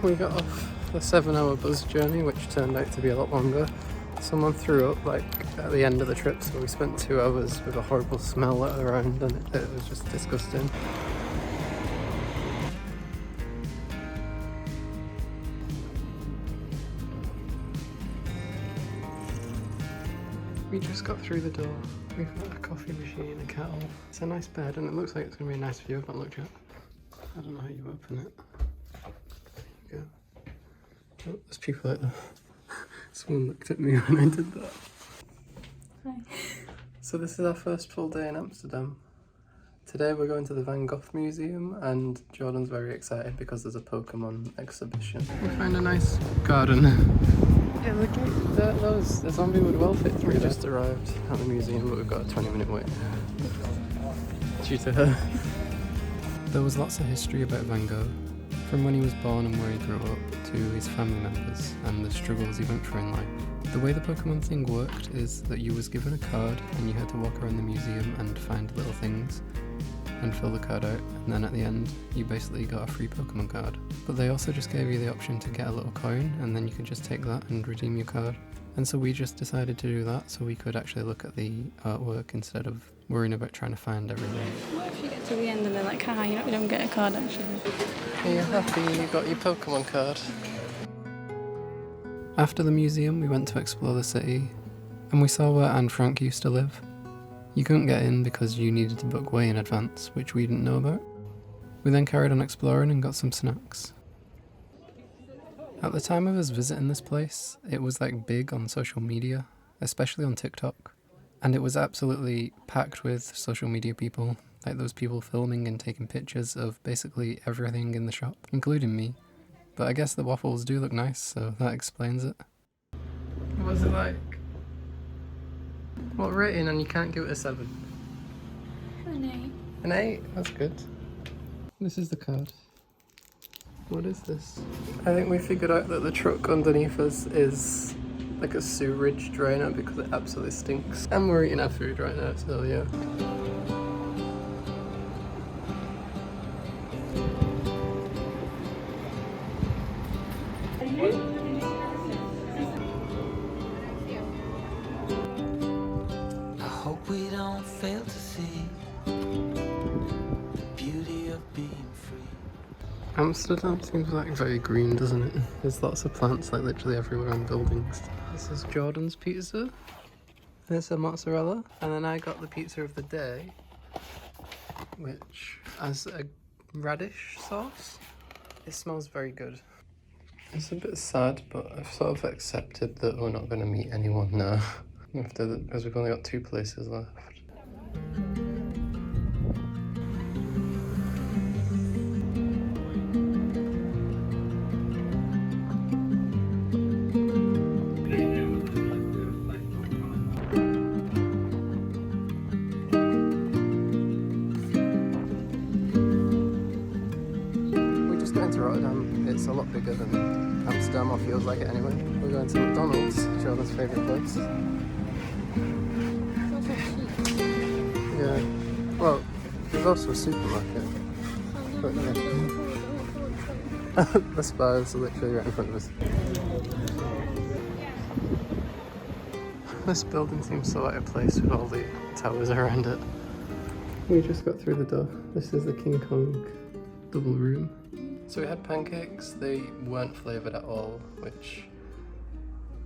We got off the 7-hour bus journey, which turned out to be a lot longer. Someone threw up like at the end of the trip, so we spent 2 hours with a horrible smell around, and it was just disgusting. We just got through the door. We've got a coffee machine, a kettle. It's a nice bed, and it looks like it's going to be a nice view. I've not looked yet. I don't know how you open it. There you go. Oh, there's people out there. Someone looked at me when I did that. Hi. So this is our first full day in Amsterdam. Today we're going to the Van Gogh Museum, and Jordan's very excited because there's a Pokemon exhibition. We found a nice garden. Yeah, look at those. The zombie would well fit through. We just arrived at the museum, but we've got a 20-minute wait due to her. There was lots of history about Van Gogh, from when he was born and where he grew up, to his family members and the struggles he went through in life. The way the Pokemon thing worked is that you was given a card and you had to walk around the museum and find little things and fill the card out, and then at the end you basically got a free Pokemon card. But they also just gave you the option to get a little coin, and then you could just take that and redeem your card. And so we just decided to do that so we could actually look at the artwork instead of worrying about trying to find everything. What if you get to the end and they're like, haha, you don't get a card actually? Are you happy you got your Pokemon card? After the museum we went to explore the city, and we saw where Anne Frank used to live. You couldn't get in because you needed to book way in advance, which we didn't know about. We then carried on exploring and got some snacks. At the time of us visiting this place, it was like big on social media, especially on TikTok. And it was absolutely packed with social media people, like those people filming and taking pictures of basically everything in the shop, including me. But I guess the waffles do look nice, so that explains it. What was it like? What rating? And you can't give it a 7? An 8. An 8? That's good. This is the card. What is this? I think we figured out that the truck underneath us is like a sewerage drainer because it absolutely stinks. And we're eating our food right now, so yeah. I hope we don't fail to see the beauty of being free. Amsterdam seems like very green, doesn't it? There's lots of plants like literally everywhere on buildings. This is Jordan's pizza. It's a mozzarella. And then I got the pizza of the day, which has a radish sauce. It smells very good. It's a bit sad, but I've sort of accepted that we're not going to meet anyone now. Because we've only got 2 places left. We just got into Rotterdam. It's a lot bigger than Amsterdam, or feels like it anyway. We're going to McDonald's, Jordan's favourite place. Yeah. Well, there's also a supermarket. But yeah. The Spars are literally right in front of us. This building seems so out of place with all the towers around it. We just got through the door. This is the King Kong double room. So we had pancakes. They weren't flavoured at all, which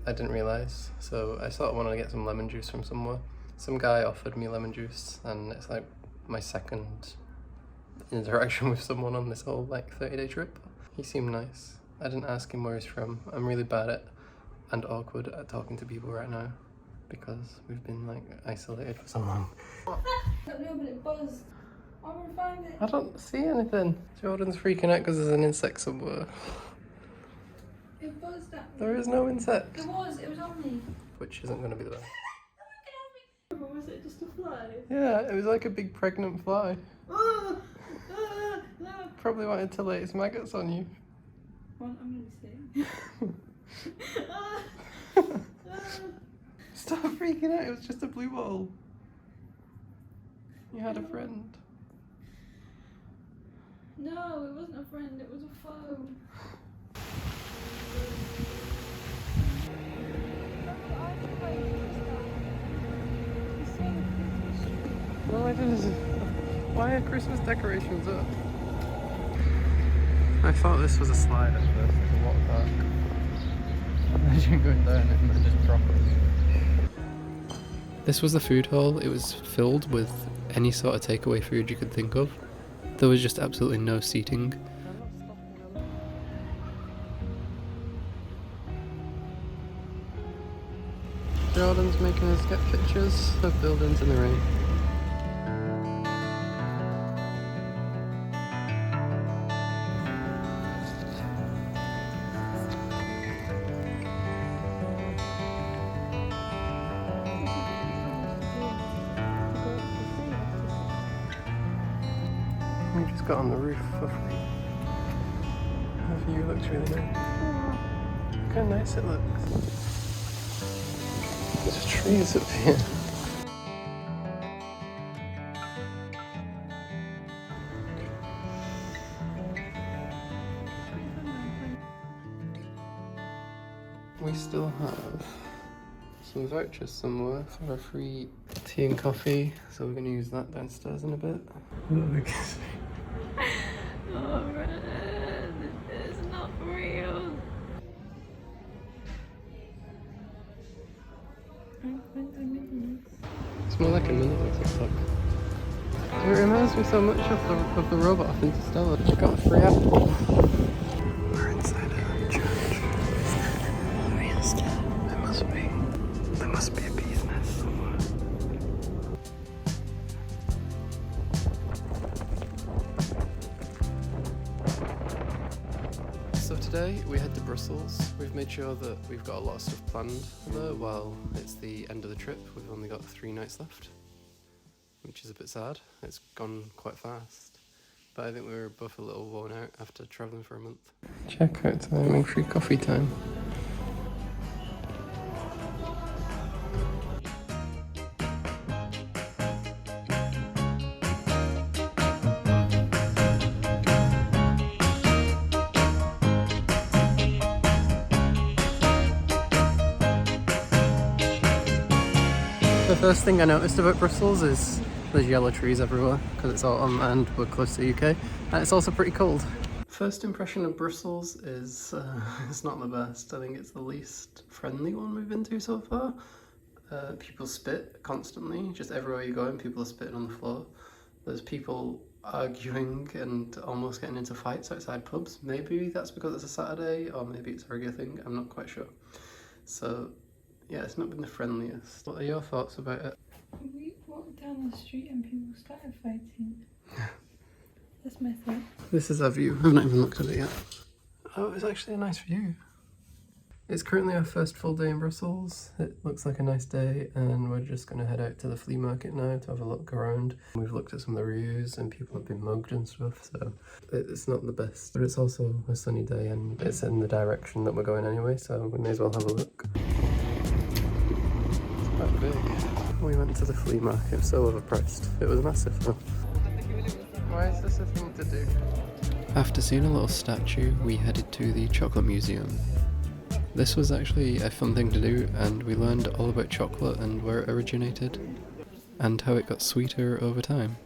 I didn't realise. So I sort of wanted to get some lemon juice from somewhere. Some guy offered me lemon juice, and it's like my second interaction with someone on this whole like 30-day trip. He seemed nice. I didn't ask him where he's from. I'm really bad at and awkward at talking to people right now because we've been like isolated for so long. No, but it buzzed. I'm gonna find it. I don't see anything. Jordan's freaking out because there's an insect somewhere. It buzzed at me. There is no insect. It was on me. Which isn't going to be the best. Or was it just a fly? Yeah, it was like a big pregnant fly. Probably wanted to lay its maggots on you. Well, I'm gonna see. Stop freaking out, it was just a blue bottle. You had a friend. No, it wasn't a friend, it was a foe. Why are Christmas decorations up? I thought this was a slide at first, like a water park. Imagine going down it and then just dropping. This was the food hall. It was filled with any sort of takeaway food you could think of. There was just absolutely no seating. Jordan's making us get pictures of buildings in the rain. We just got on the roof for free. The view looks really nice. Look how nice it looks. There's trees up here. We still have some vouchers somewhere for a free tea and coffee, so we're going to use that downstairs in a bit. Oh, man, it's not real. It's more like a mini TikTok. It reminds me so much of the robot off Interstellar. I got a free apple. We're inside a church. There must be a bee's nest somewhere. So today we head to Brussels. We've made sure that we've got a lot of stuff planned though. While it's the end of the trip, we've only got 3 nights left, which is a bit sad. It's gone quite fast, but I think we were both a little worn out after travelling for a month. Checkout time and free coffee time. The first thing I noticed about Brussels is there's yellow trees everywhere because it's autumn and we're close to the UK, and it's also pretty cold. First impression of Brussels is it's not the best. I think it's the least friendly one we've been to so far. People spit constantly, just everywhere you go and people are spitting on the floor. There's people arguing and almost getting into fights outside pubs. Maybe that's because it's a Saturday, or maybe it's a regular thing, I'm not quite sure. So yeah, it's not been the friendliest. What are your thoughts about it? We walked down the street and people started fighting. That's my thought. This is our view. I've not even looked at it yet. Oh, it's actually a nice view. It's currently our first full day in Brussels. It looks like a nice day and we're just going to head out to the flea market now to have a look around. We've looked at some of the reviews and people have been mugged and stuff, so it's not the best. But it's also a sunny day and it's in the direction that we're going anyway, so we may as well have a look. Quite big. We went to the flea market, so overpriced. It was massive though. Why is this a thing to do? After seeing a little statue, we headed to the chocolate museum. This was actually a fun thing to do, and we learned all about chocolate and where it originated, and how it got sweeter over time.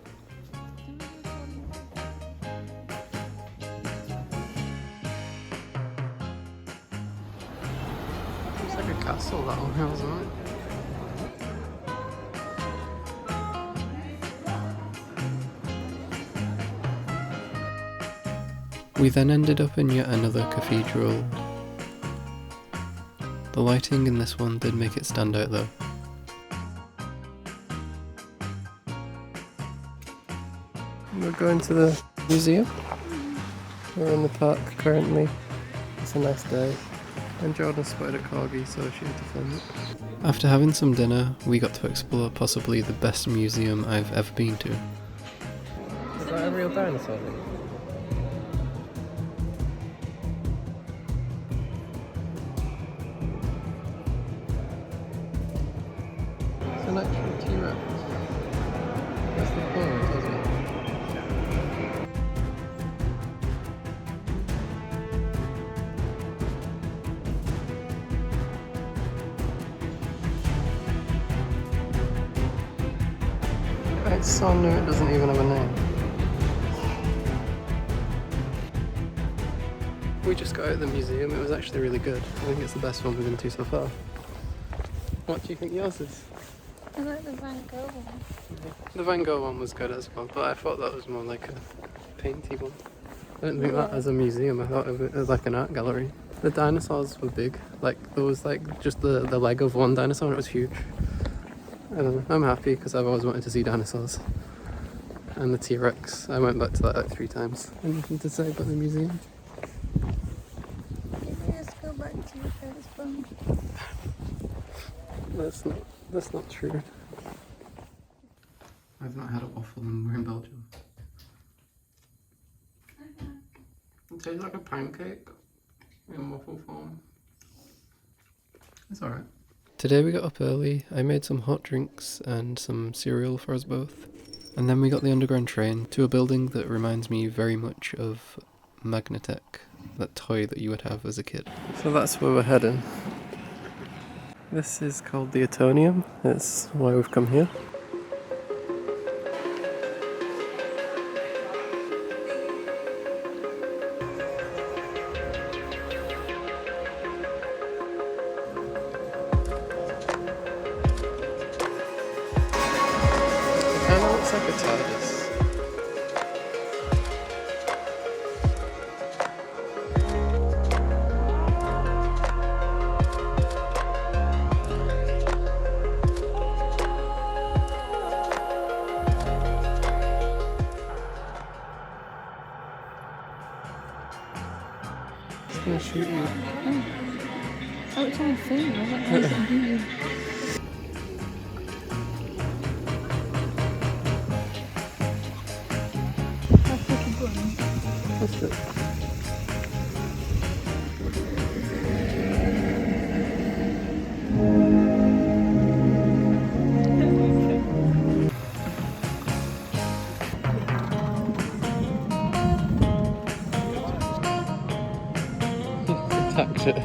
Looks like a castle, that one, wasn't it? We then ended up in yet another cathedral. The lighting in this one did make it stand out though. We're going to the museum. We're in the park currently. It's a nice day. And Jordan spotted a corgi, so she had to film it. After having some dinner, we got to explore possibly the best museum I've ever been to. Is that a real dinosaur thing? An actual T-Rex. That's the point, isn't it? It's so new it doesn't even have a name. We just got out of the museum, it was actually really good. I think it's the best one we've been to so far. What do you think yours is? I like the Van Gogh one. The Van Gogh one was good as well, but I thought that was more like a painty one. I didn't think that as a museum, I thought of it as like an art gallery. The dinosaurs were big, like there was like just the leg of one dinosaur and it was huge. I don't know, I'm happy because I've always wanted to see dinosaurs. And the T-Rex, I went back to that like 3 times. Anything to say about the museum? Let's go back to your first phone. That's not true. I've not had a waffle and we're in Belgium. It tastes like a pancake in waffle form. It's alright. Today we got up early. I made some hot drinks and some cereal for us both. And then we got the underground train to a building that reminds me very much of Magnatech, that toy that you would have as a kid. So that's where we're heading. This is called the Atomium. That's why we've come here. It kind of looks like a TARDIS. It's gonna shoot you. Oh, it's on a thing. I was like, how does it do you? That's like a gun. What's it? Touch it.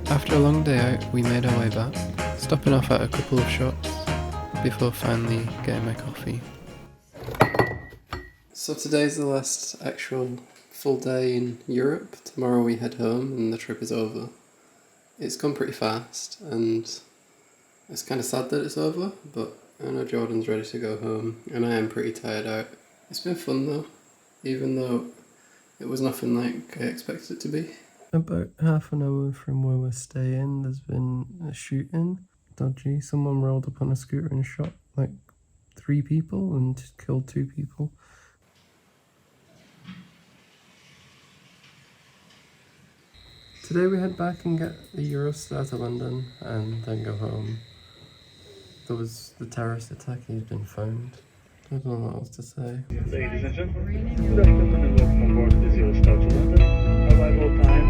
After a long day out, we made our way back, stopping off at a couple of shops before finally getting my coffee. So today's the last actual full day in Europe. Tomorrow we head home and the trip is over. It's gone pretty fast and it's kind of sad that it's over, but I know Jordan's ready to go home and I am pretty tired out. It's been fun though, even though it was nothing like I expected it to be. About half an hour from where we're staying, there's been a shooting. Dodgy. Someone rolled up on a scooter and shot like 3 people and killed 2 people. Today we head back and get the Eurostar to London and then go home. There was the terrorist attack, he's been found. I don't know what else to say. Ladies and gentlemen, good afternoon and welcome aboard the Eurostar to London. Arrival time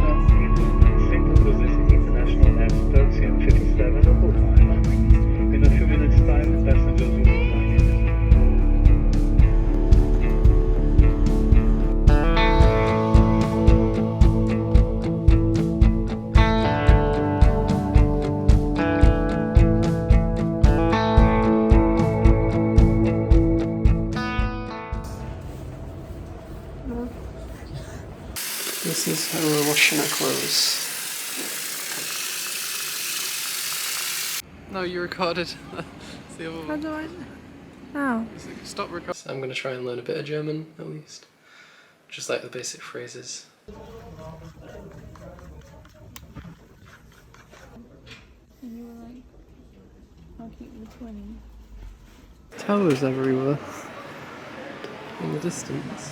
St. Louis International at 13:57 local time. In a few minutes' time, passengers will be flying in. This is how we're washing our clothes. No, you recorded. It's the other How one. do I? How? Stop recording. So I'm going to try and learn a bit of German at least. Just like the basic phrases. And you were like, I'll keep the 20. Towers everywhere in the distance.